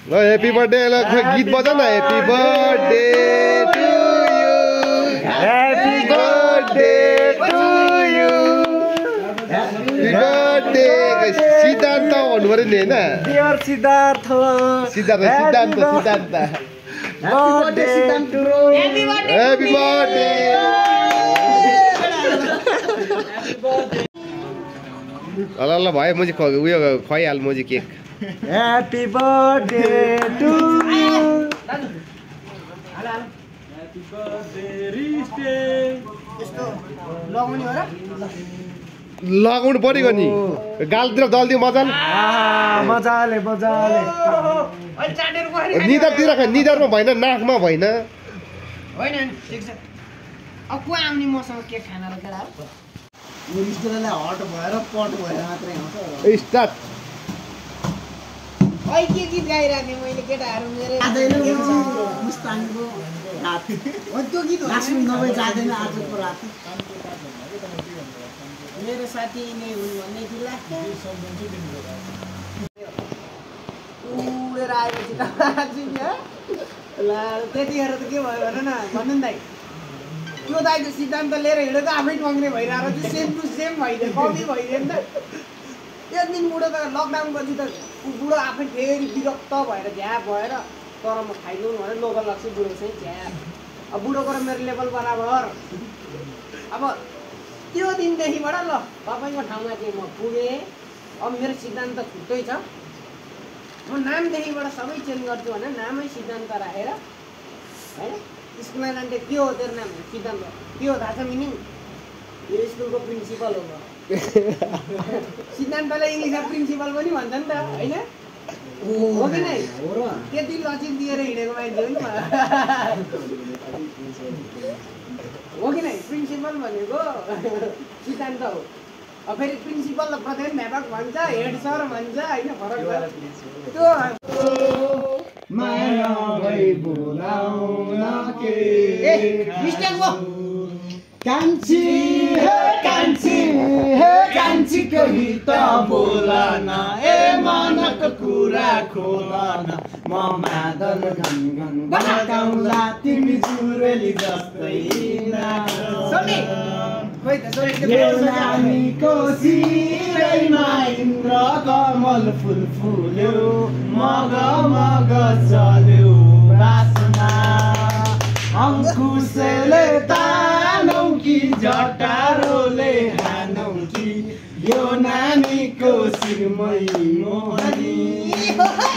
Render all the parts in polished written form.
ल happy birthday ल गीत बजा न happy birthday to you happy birthday to you happy birthday Siddhant भन्नु पर्यो नि हैन डियर सिद्धार्थ सिद्धान्त बर्थडे टु ह्यापी बर्थडे ल ल भयो म चाहिँ उयो खुवाइहाल म चाहिँ cake happy birthday to you लगाउनु पऱ्यो नि गालतिर दल्दियो मजाले मजाले निधारमा भएन नाकमा भएन होइन ठिक छ अब को आउने मसँग केक खान र केटा हट भएर पट भएर मात्रै आउँछ स्टार्ट अहिले के गीत गाइरहेको थिएँ मैले केटाहरू मेरो मुस्ताङको रात त्यो गीत लास्टमा नभए जाँदैन आजको रात मेरो साथी नै हुन् भन्ने जिल्ला उडेर आएपछि त ल त्यतिखेर त के भयो भन न भन्नु नि दाइ त्यो दाइ त सिद्धान्त लिएर हिँडेको आफै टङ्ग्ने भइरहेको थियो सेम टु सेम भइदियो कमी भइदियो नि त एक दिन बुढो त लकडाउन पछि त बुढो आफै फेरि विरक्त भएर झ्याप भएर तर म खाइदिउँ भनेर लोकल लाग्छु बुढो चाहिँ झ्याप अब बुढोको र मेरो लेभल बराबर अब त्यो दिनदेखिबाट ल तपाईँको ठाउँमा चाहिँ म पुगेँ अब मेरो सिद्धान्त छुट्टै छ म नामदेखिबाट सबै चेन्ज गर्छु भने नामै सिद्धान्त राखेर होइन स्कुलमा जान्थे के हो तेरो नाम सिद्धान्त के हो थाहा छ मिनिङ यो स्कुलको प्रिन्सिपल हो म सिद्धान्तलाई इङ्ग्लिसमा प्रिन्सिपल पनि भन्छ नि त होइन हो कि नै त्यति लचित दिएर हिँडेको मान्छे हो नि हो कि नै प्रिन्सिपल भनेको सिद्धान्त हो अब फेरि प्रिन्सिपल प्रधानाध्यापक भन्छ हेड सर भन्छ होइन फरक छ त्यो मिस्टेक हो कान्छी कही त बोल न ए मनको कुरा खोल न म मादल घन घन बजाउँला तिमी जुरेली जस्तै नानीको शिरैमा इन्द्र कमल फुल फुल्यो मग मग चल्यो बासना अंकुशले तानौ कि जटारोले हानौ कि यो नानीको शिरमै मोहनी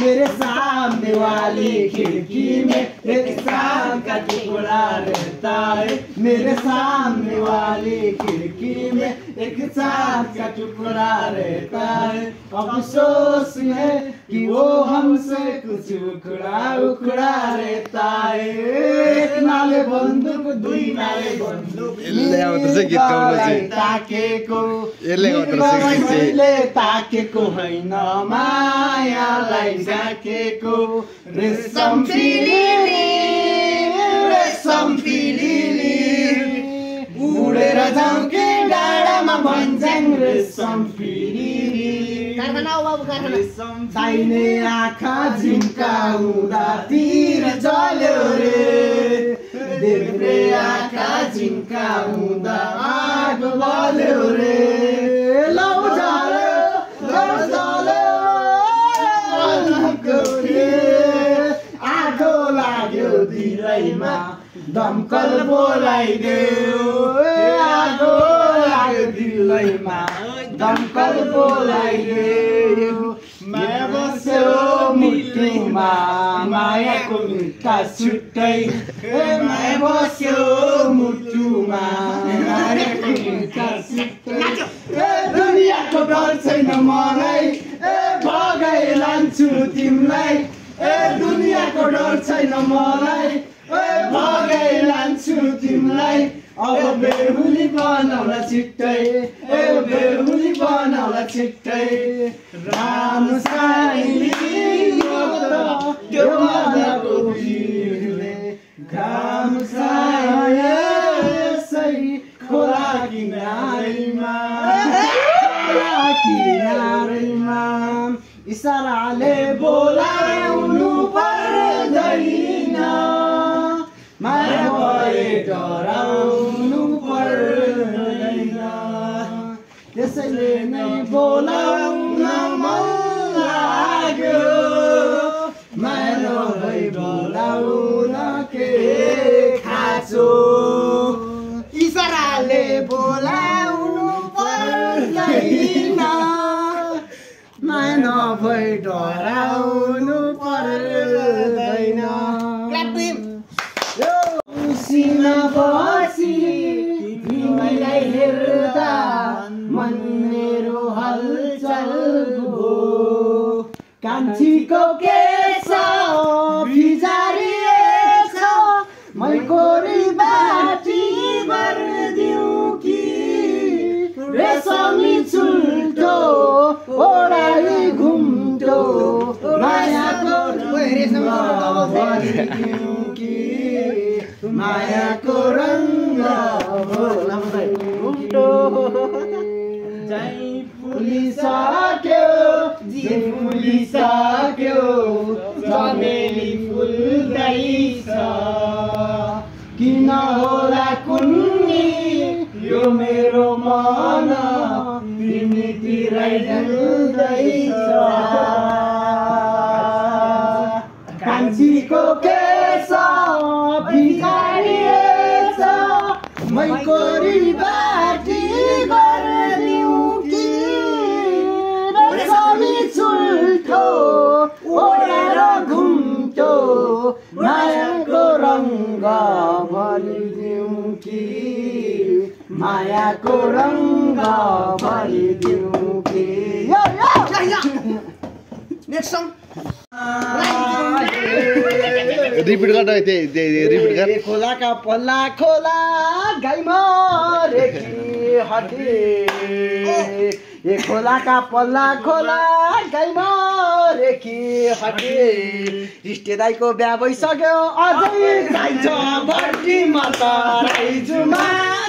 मेरे सामने वाली खिड़की में एक साल का टुकड़ा रहता है मेरे सामने वाली खिड़की में एक साल का टुकड़ा रहता है अफसोस है कि वो हमसे कुछ उखड़ा उखड़ा रहता है एक नाले बंदूक दुई नाले बंदूक ताकेको ताकेको होइन मायालाई झाकेको रेशम फिलिली उडेर जाउँ कि डाँडामा भन्छन् रेशम फिलिली दाहिने आँखा झिम्काउँदातिर जल्यो रे देब्रे आँखा झिम्काउँदा आगो बल्यो रे लौ आगो लाग्यो दिलैमा दमकल बोलाइदेऊ आगो लाग्यो दिलैमा दमकल बोलाइदेऊ माया बस्यो मुटुमा मायाको मिठा छुट्टै माया बस्यो मुटुमा मायाको मिठा छुट्टै दुनियाँको डर छैन मलाई भगाइ लान्छु तिमीलाई दुनियाँको डर छैन मलाई भगाइ लान्छु तिमीलाई अब बेहुली बनाउला छिट्टै बेहुली बनाउला छिट्टै राम साइली त्यो मनको भिरले घाम सायसै खोला किनारैमा इसाराले बोलाउनु डराउनु पर्दैन त्यसैले नै बोलाउन मन लाग्यो माया नभई बोलाउन के खाँचो इसाराले बोलाउनु पर्दैन माया नभई डराउनु पर्दैन सीमा बसी तिमीलाई हेर्दा मन मेरो हलचल हो कान्छीको केश भिजारिएछ मै कोरी बाटी गरिदिउँ कि रेशमी चुल्टो ओडाई घुम्टो मायाको भरिदिउँ कि मायाको रङ्ग घुम्टो फुलिसक्यो फुलिसक्यो चमेली फुल्दैछ किन होला कुन्नी यो मेरो मन तिमीतिरै ढल्दैछ कान्छीको केश भिजारिएछ मै कोरी बाटी गरिदिउँ कि रेशमी चुल्ठो ओडेर घुम्टो मायाको रङ्ग भरिदिउँ कि मायाको रङ्ग भरिदिउँ कि नेक्स्ट सङ रिपिट गर्न रिपिट गर खोलाका पल्ला खोला गाई मरे कि हटे ए खोलाका पल्ला खोला गाई मरे कि हटे रिश्तेदाईको बिहा भइसक्यो अझै जाइन्छ भर्टीमा त राइजुमा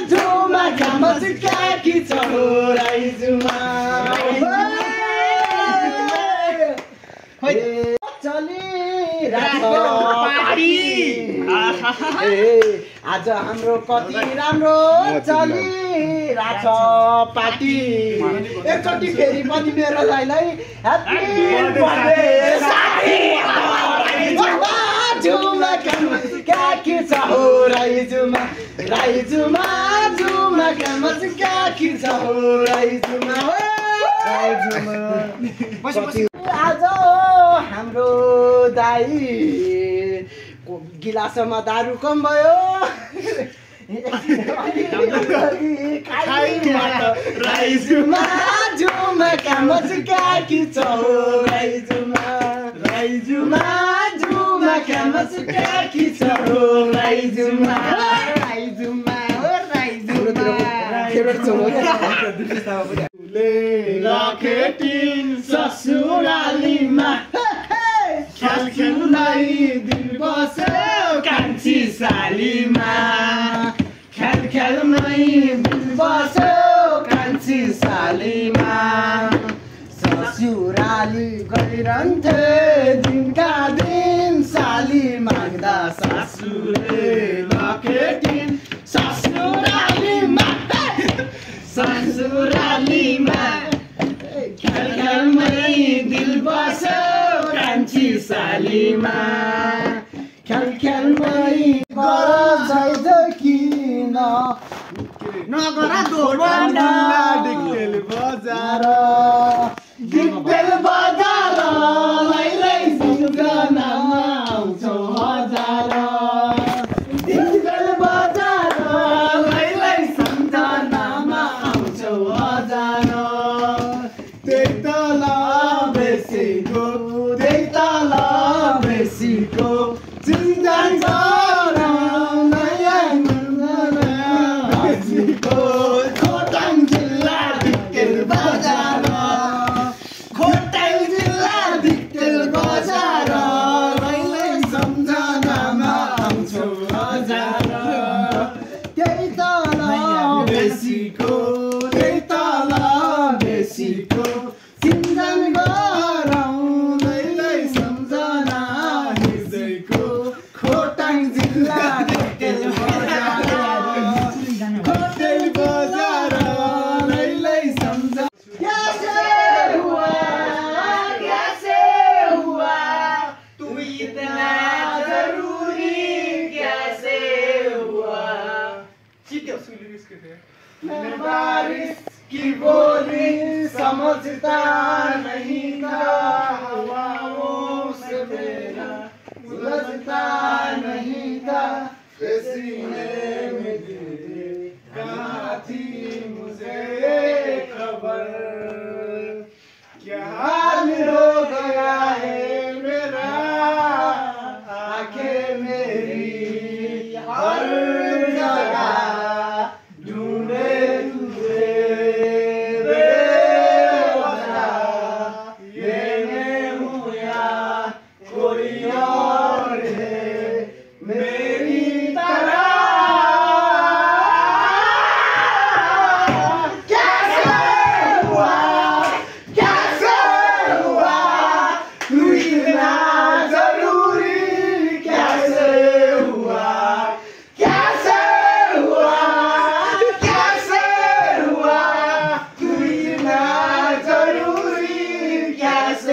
झुमा घामा सुकाकी छ राइजुमा आज हाम्रो कति राम्रो चलिरहेछ पार्टी एकचोटि फेरि पनि मेरो दाइलाई ह्याप्पी बर्थडे झुमा काकी छ हो राइजुमा राइजुमा झुमा कामा काकी छ हो राइजुमा आज हाम्रो दाई गिलासमा दारू कम भयो राइजुमा झुमा कामा काकी छ हो राइजुमा राइजुमा झुमा कामा काकी छ हो राइजुमा राइजुमा हो राइजुमा राखेटिन ससुरालीमा ख्याल खेल्दै दिन बस्यो कान्छी सालीमा ख्याल खेल्दै दिन बस्यो कान्छी सालीमा ससुराली गइरहन्थे दिनका दिन साली माग्दा सासूले राखेटिन ससुरालीमा ससुरालीमा ख्याल खेल्दै दिल बस्यो कान्छी सालीमा ख्याल खेल्दै गर जाइज किन नगर डिक्टेल बजार डिक्टेल बजार लै सिर्जनामा आउँछौ हजार डिक्टेल बजार लै सम्झनामा आउँछौ हजार त्यही तल बेसीको त्यही तल बेसीको चिन्जान खोटाङ जिल्ला डिक्टेल बजार खोटाङ जिल्ला डिक्टेल बजार लै सम्झनामा आउँछौ हजार त्यही तल बेसीको त्यही तल बेसीको चिन्जान गराउँदै समझता नहीं था हवाओं से मेरा उलझता नहीं था सीने में तेरे कहाँ थी मुझे खबर क्या हाल हो गया है मेरा आंखें मेरी हर जगह ढूंढे तुझे बेवजह ये मैं हूँ या कोई और है मेरी तरह कैसे हुआ तू इतना जरूरी कैसे हुआ तू इतना जरूरी कैसे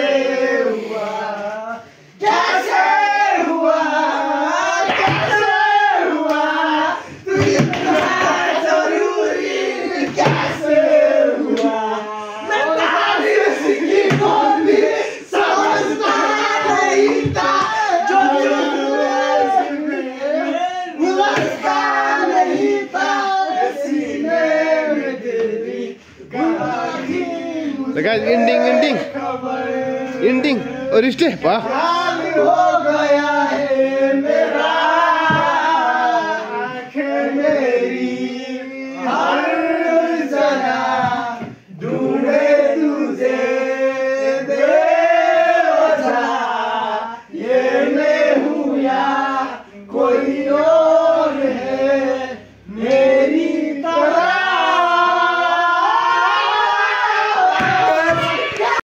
हुआ तू इतना जरूरी कैसे हुआ मैं तारीफ की बोली समझता नहीं था जो उलझता नहीं था सीने में तेरी कहाँ थी So guys, ending. और स्टे वाह हाल हो गया है मेरा आंखें मेरी